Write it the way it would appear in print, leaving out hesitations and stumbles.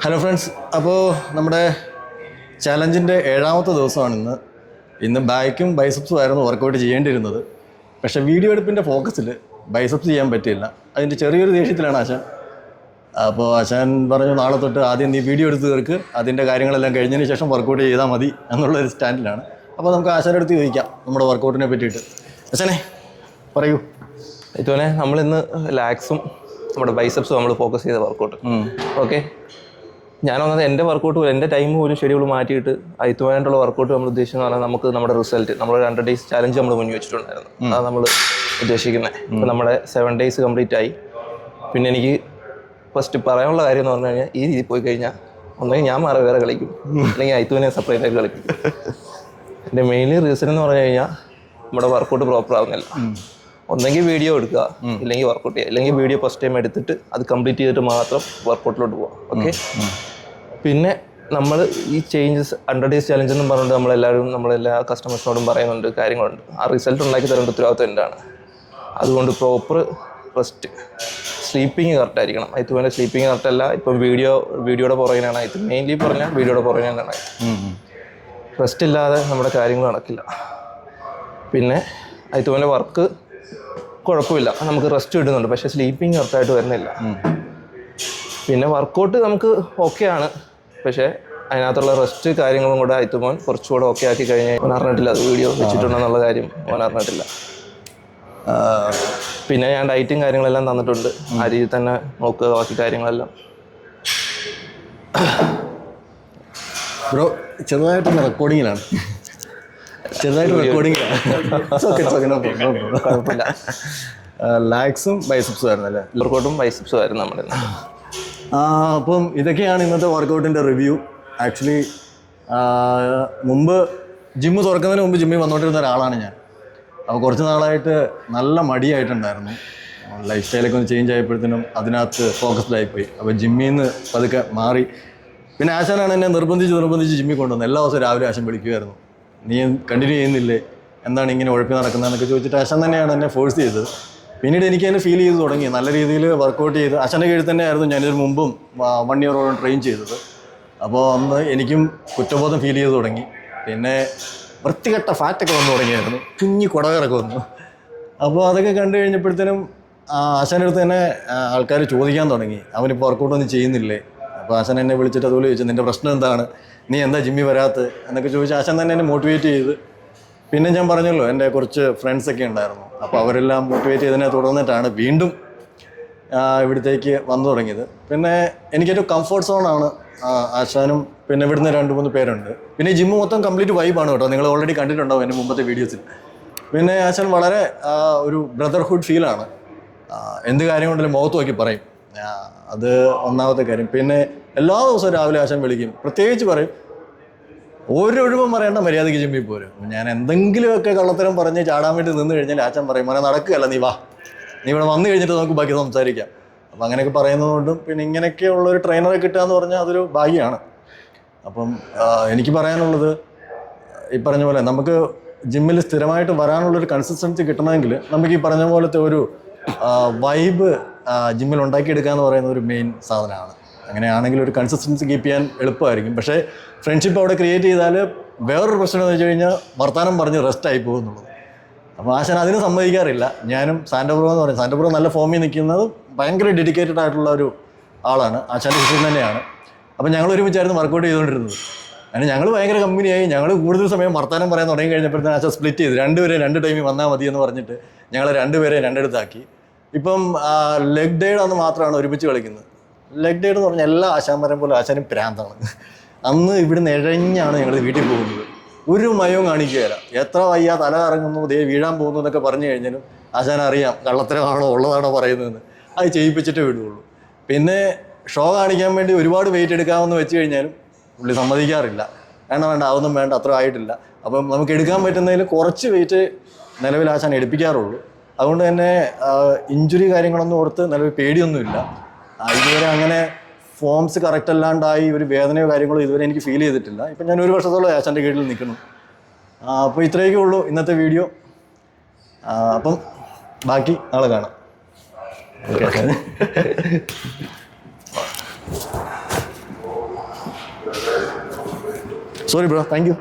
Hello friends, അപ്പോൾ നമ്മുടെ ചലഞ്ചിൻ്റെ 7ാമത്തെ ദിവസമാണ് ഇന്ന് ബാക്കും ബൈസപ്സും ആയിരുന്നു വർക്കൗട്ട് ചെയ്യേണ്ടിയിരുന്നത്. പക്ഷേ വീഡിയോ എടുപ്പിൻ്റെ ഫോക്കസിൽ ബൈസപ്സ് ചെയ്യാൻ പറ്റിയില്ല. അതിൻ്റെ ചെറിയൊരു ദേഷ്യത്തിലാണ് ആശാൻ. അപ്പോൾ ആശാൻ പറഞ്ഞു, നാളെ തൊട്ട് ആദ്യം നീ വീഡിയോ എടുത്ത് തീർക്ക്, അതിൻ്റെ കാര്യങ്ങളെല്ലാം കഴിഞ്ഞതിന് ശേഷം വർക്കൗട്ട് ചെയ്താൽ മതി എന്നുള്ളൊരു സ്റ്റാൻഡിലാണ്. അപ്പോൾ നമുക്ക് ആശാൻ്റെ അടുത്ത് ചോദിക്കാം നമ്മുടെ വർക്കൗട്ടിനെ പറ്റിയിട്ട്. ആശാനെ പറയൂ. ഇതുപോലെ നമ്മളിന്ന് ലാക്സും നമ്മുടെ ബൈസപ്സും നമ്മൾ ഫോക്കസ് ചെയ്ത വർക്കൗട്ട്. ഓക്കെ, ഞാനൊന്നത് എൻ്റെ വർക്കൗട്ട് എൻ്റെ ടൈം പോലും ഷെഡ്യൂൾ മാറ്റിയിട്ട് അയത്തുവാനായിട്ടുള്ള വർക്കൗട്ട് നമ്മൾ ഉദ്ദേശിക്കുന്നത് പറഞ്ഞാൽ നമുക്ക് നമ്മുടെ റിസൾട്ട് നമ്മൾ 2 ഡേയ്സ് ചാലഞ്ച് നമ്മൾ മുന്നിൽ വെച്ചിട്ടുണ്ടായിരുന്നു. അതാണ് നമ്മൾ ഉദ്ദേശിക്കുന്നത്. ഇപ്പോൾ നമ്മുടെ 7 ഡേയ്സ് കംപ്ലീറ്റ് ആയി. പിന്നെ എനിക്ക് ഫസ്റ്റ് പറയാനുള്ള കാര്യം എന്ന് പറഞ്ഞു കഴിഞ്ഞാൽ, ഈ രീതി പോയി കഴിഞ്ഞാൽ ഒന്നെങ്കിൽ ഞാൻ വേറെ കളിക്കും, അല്ലെങ്കിൽ അയത്തുവിനെ സെപ്പറേറ്റ് ആയിട്ട് കളിക്കും. എൻ്റെ മെയിൻലി റീസൺ എന്ന് പറഞ്ഞു കഴിഞ്ഞാൽ നമ്മുടെ വർക്കൗട്ട് പ്രോപ്പർ ആവുന്നില്ല. ഒന്നെങ്കിൽ വീഡിയോ എടുക്കുക, ഇല്ലെങ്കിൽ വർക്കൗട്ട് ചെയ്യുക. ഇല്ലെങ്കിൽ വീഡിയോ ഫസ്റ്റ് ടൈം എടുത്തിട്ട് അത് കംപ്ലീറ്റ് ചെയ്തിട്ട് മാത്രം വർക്കൗട്ടിലോട്ട് പോവാം. ഓക്കെ, പിന്നെ നമ്മൾ ഈ ചേഞ്ചസ് 100 ഡേയ്സ് ചലഞ്ച് എന്നും പറഞ്ഞിട്ട് നമ്മളെല്ലാ കസ്റ്റമേഴ്സിനോടും പറയുന്നുണ്ട്, കാര്യങ്ങളുണ്ട്. ആ റിസൾട്ട് ഉണ്ടാക്കി തരേണ്ട ഉത്തരവാദിത്വം എന്താണ്. അതുകൊണ്ട് പ്രോപ്പർ റെസ്റ്റ്, സ്ലീപ്പിങ് കറക്റ്റ് ആയിരിക്കണം. ഇതുപോലെ സ്ലീപ്പിങ് കറക്റ്റ് അല്ല. ഇപ്പം വീഡിയോയുടെ പുറകിനാണ് ഇത് മെയിൻലി പറഞ്ഞാൽ വീഡിയോയുടെ പുറകിനാണ്. റെസ്റ്റ് ഇല്ലാതെ നമ്മുടെ കാര്യങ്ങൾ നടക്കില്ല. പിന്നെ ഇതുപോലെ വർക്ക് കുഴപ്പമില്ല, നമുക്ക് റെസ്റ്റ് കിട്ടുന്നുണ്ട്, പക്ഷേ സ്ലീപ്പിങ് കറക്റ്റായിട്ട് വരുന്നില്ല. പിന്നെ വർക്കൗട്ട് നമുക്ക് ഓക്കെയാണ്, പക്ഷേ അതിനകത്തുള്ള റെസ്റ്റ് കാര്യങ്ങളും കൂടെ ആയിത്തുമോൻ കുറച്ചുകൂടെ ഓക്കെ ആക്കി കഴിഞ്ഞാൽ ഓൻ അറിഞ്ഞിട്ടില്ല അത് വീഡിയോ വെച്ചിട്ടുണ്ടെന്നുള്ള കാര്യം ഓൻ അറിഞ്ഞിട്ടില്ല. പിന്നെ ഞാൻ ഡയറ്റും കാര്യങ്ങളെല്ലാം തന്നിട്ടുണ്ട്. ആ രീതിയിൽ തന്നെ നോക്കുക ബാക്കി കാര്യങ്ങളെല്ലാം. ബ്രോ ചെറുതായിട്ടൊന്ന് റെക്കോർഡിങ്ങിലാണ്. കുഴപ്പമില്ല. ലാക്സും ബൈസപ്സും ആയിരുന്നു അല്ലേ? വർക്കൗട്ടും ബൈസപ്സും ആയിരുന്നു നമ്മുടെ. അപ്പം ഇതൊക്കെയാണ് ഇന്നത്തെ വർക്കൗട്ടിൻ്റെ റിവ്യൂ. ആക്ച്വലി മുമ്പ് ജിമ്മ് തുറക്കുന്നതിന് മുമ്പ് ജിമ്മിൽ വന്നുകൊണ്ടിരുന്ന ഒരാളാണ് ഞാൻ. അപ്പോൾ കുറച്ച് നാളായിട്ട് നല്ല മടിയായിട്ടുണ്ടായിരുന്നു. ലൈഫ് സ്റ്റൈലൊക്കെ ഒന്ന് ചേഞ്ച് ആയപ്പോഴത്തേനും അതിനകത്ത് ഫോക്കസ്ഡ് ആയിപ്പോയി. അപ്പോൾ ജിമ്മിൽ നിന്ന് പതുക്കെ മാറി. പിന്നെ ആശാനാണ് എന്നെ നിർബന്ധിച്ച് ജിമ്മിൽ കൊണ്ടുവന്നത്. എല്ലാ ദിവസവും രാവിലെ ആശാൻ വിളിക്കുമായിരുന്നു, നീ കണ്ടിന്യൂ ചെയ്യുന്നില്ലേ, എന്താണ് ഇങ്ങനെ ഉഴപ്പി നടക്കുന്നതെന്നൊക്കെ ചോദിച്ചിട്ട് ആശാൻ തന്നെയാണ് എന്നെ ഫോഴ്സ് ചെയ്തത്. പിന്നീട് എനിക്ക് തന്നെ ഫീൽ ചെയ്ത് തുടങ്ങി, നല്ല രീതിയിൽ വർക്കൗട്ട് ചെയ്ത്. ആശാൻ്റെ കീഴിൽ തന്നെയായിരുന്നു ഞാനിതിന് മുമ്പും 1 ഇയറോളം ട്രെയിൻ ചെയ്തത്. അപ്പോൾ അന്ന് എനിക്കും കുറ്റബോധം ഫീൽ ചെയ്ത് തുടങ്ങി. പിന്നെ വൃത്തികെട്ട ഫാറ്റൊക്കെ വന്നു തുടങ്ങിയായിരുന്നു, കുഞ്ഞി കുടകറൊക്കെ വന്നു. അപ്പോൾ അതൊക്കെ കണ്ടു കഴിഞ്ഞപ്പോഴത്തേനും ആശാൻ്റെ അടുത്ത് തന്നെ ആൾക്കാർ ചോദിക്കാൻ തുടങ്ങി, അവനിപ്പോൾ വർക്കൗട്ടൊന്നും ചെയ്യുന്നില്ലേ. അപ്പോൾ ആശാൻ എന്നെ വിളിച്ചിട്ട് അതുപോലെ ചോദിച്ചു, നിൻ്റെ പ്രശ്നം എന്താണ്, നീ എന്താ ജിമ്മിൽ വരാത്തത് എന്നൊക്കെ ചോദിച്ചാൽ ആശാൻ തന്നെ എന്നെ മോട്ടിവേറ്റ് ചെയ്ത്. പിന്നെ ഞാൻ പറഞ്ഞല്ലോ, എൻ്റെ കുറച്ച് ഫ്രണ്ട്സൊക്കെ ഉണ്ടായിരുന്നു. അപ്പോൾ അവരെല്ലാം മോട്ടിവേറ്റ് ചെയ്തതിനെ തുടർന്നിട്ടാണ് വീണ്ടും ഇവിടത്തേക്ക് വന്നു തുടങ്ങിയത്. പിന്നെ എനിക്കൊരു കംഫർട്ട് സോണാണ് ആശാനും പിന്നെ ഇവിടുന്ന് 2-3 പേരുണ്ട്. പിന്നെ ഈ ജിമ്മ് മൊത്തം കംപ്ലീറ്റ് വൈബാണ് കേട്ടോ. നിങ്ങൾ ഓൾറെഡി കണ്ടിട്ടുണ്ടാവും എൻ്റെ മുമ്പത്തെ വീഡിയോസിൽ. പിന്നെ ആശാൻ വളരെ ഒരു ബ്രദർഹുഡ് ഫീലാണ്. എന്ത് കാര്യം കൊണ്ടെങ്കിലും മുഖത്ത് നോക്കി പറയും, അത് ഒന്നാമത്തെ കാര്യം. പിന്നെ എല്ലാ ദിവസവും രാവിലെ ആശാൻ വിളിക്കും, പ്രത്യേകിച്ച് പറയും, ഒരൊഴിവും പറയേണ്ട, മര്യാദയ്ക്ക് ജിമ്മിൽ പോരും. ഞാൻ എന്തെങ്കിലുമൊക്കെ കള്ളത്തരം പറഞ്ഞ് ചാടാൻ വേണ്ടി നിന്ന് കഴിഞ്ഞാൽ ആശാൻ പറയും, മോനെ നടക്കുകയല്ല, നീ വാ, നീ ഇവിടെ വന്നു കഴിഞ്ഞിട്ട് നമുക്ക് ബാക്കി സംസാരിക്കാം. അപ്പം അങ്ങനെയൊക്കെ പറയുന്നതുകൊണ്ടും പിന്നെ ഇങ്ങനെയൊക്കെയുള്ളൊരു ട്രെയിനറെ കിട്ടുക എന്ന് പറഞ്ഞാൽ അതൊരു ഭാഗ്യമാണ്. അപ്പം എനിക്ക് പറയാനുള്ളത്, ഈ പറഞ്ഞ പോലെ നമുക്ക് ജിമ്മിൽ സ്ഥിരമായിട്ട് വരാനുള്ളൊരു കൺസിസ്റ്റൻസി കിട്ടണമെങ്കിൽ നമുക്ക് ഈ പറഞ്ഞ പോലത്തെ ഒരു വൈബ് ജിമ്മിൽ ഉണ്ടാക്കിയെടുക്കുക എന്ന് പറയുന്ന ഒരു മെയിൻ സാധനമാണ്. അങ്ങനെയാണെങ്കിൽ ഒരു കൺസിസ്റ്റൻസി കീപ്പ് ചെയ്യാൻ എളുപ്പമായിരിക്കും. പക്ഷേ ഫ്രണ്ട്ഷിപ്പ് അവിടെ ക്രിയേറ്റ് ചെയ്താൽ വേറൊരു പ്രശ്നം എന്ന് വെച്ച് കഴിഞ്ഞാൽ വർത്തമാനം പറഞ്ഞ് റെസ്റ്റ് ആയി പോകുന്നുള്ളത്. അപ്പോൾ ആശാൻ അതിന് സമ്മതിക്കാറില്ല. ഞാനും സാന്റോബ്രോ എന്ന് പറയും, സാന്റോബ്രോ നല്ല ഫോമിൽ നിൽക്കുന്നത് ഭയങ്കര ഡെഡിക്കേറ്റഡ് ആയിട്ടുള്ള ഒരു ആളാണ്. ആശാൻ്റെ ശിഷ്യൻ തന്നെയാണ്. അപ്പോൾ ഞങ്ങൾ ഒരുമിച്ചായിരുന്നു വർക്കൗട്ട് ചെയ്തുകൊണ്ടിരുന്നത്. അങ്ങനെ ഞങ്ങൾ ഭയങ്കര കമ്പനിയായി. ഞങ്ങൾ കൂടുതൽ സമയം വർത്തമാനം പറയാൻ തുടങ്ങി കഴിഞ്ഞപ്പോഴത്തേനും ആശാൻ സ്പ്ലിറ്റ് ചെയ്ത് 2 പേരെ 2 ടൈമിൽ വന്നാൽ മതി എന്ന് പറഞ്ഞിട്ട് ഞങ്ങൾ 2 പേരെ 2 ഇടത്താക്കി. ഇപ്പം ലെഗ് ഡേയുടെ അന്ന് മാത്രമാണ് ഒരുമിച്ച് കളിക്കുന്നത്. ലെഗ് ഡേ എന്ന് പറഞ്ഞാൽ എല്ലാ ആശാന്മാരെയും പോലെ ആശാനും പ്രാന്താണ്. അന്ന് ഇവിടുന്ന് ഇഴഞ്ഞാണ് ഞങ്ങൾ വീട്ടിൽ പോകുന്നത്. ഒരു മയവും കാണിക്കുകയില്ല. എത്ര വയ്യ, തല ഇറങ്ങുന്നു, ദേ വീഴാൻ പോകുന്നു എന്നൊക്കെ പറഞ്ഞു കഴിഞ്ഞാലും ആശാൻ അറിയാം കള്ളത്തരമാണോ ഉള്ളതാണോ പറയുന്നതെന്ന്. അത് ചെയ്യിപ്പിച്ചിട്ടേ വിടുകയുള്ളൂ. പിന്നെ ഷോ കാണിക്കാൻ വേണ്ടി ഒരുപാട് വെയിറ്റ് എടുക്കാമെന്ന് വെച്ച് കഴിഞ്ഞാലും പുള്ളി സമ്മതിക്കാറില്ല. വേണ്ട അതൊന്നും വേണ്ട, അത്ര ആയിട്ടില്ല. അപ്പം നമുക്ക് എടുക്കാൻ പറ്റുന്നതിൽ കുറച്ച് വെയിറ്റ് നിലവിൽ ആശാൻ എടുപ്പിക്കാറുള്ളൂ. അതുകൊണ്ട് തന്നെ ഇഞ്ചുറി കാര്യങ്ങളൊന്നും ഓർത്ത് നിലവിൽ പേടിയൊന്നുമില്ല. ഇതുവരെ അങ്ങനെ ഫോംസ് കറക്റ്റ് അല്ലാണ്ടായി ഒരു വേദനയോ കാര്യങ്ങളോ ഇതുവരെ എനിക്ക് ഫീൽ ചെയ്തിട്ടില്ല. ഇപ്പം ഞാൻ 1 വർഷത്തോളം ആശാൻ്റെ കീഴിൽ നിൽക്കുന്നു. അപ്പോൾ ഇത്രയൊക്കെ ഉള്ളൂ ഇന്നത്തെ വീഡിയോ. അപ്പം ബാക്കി നാളെ കാണാം. Okay. Sorry bro, thank you.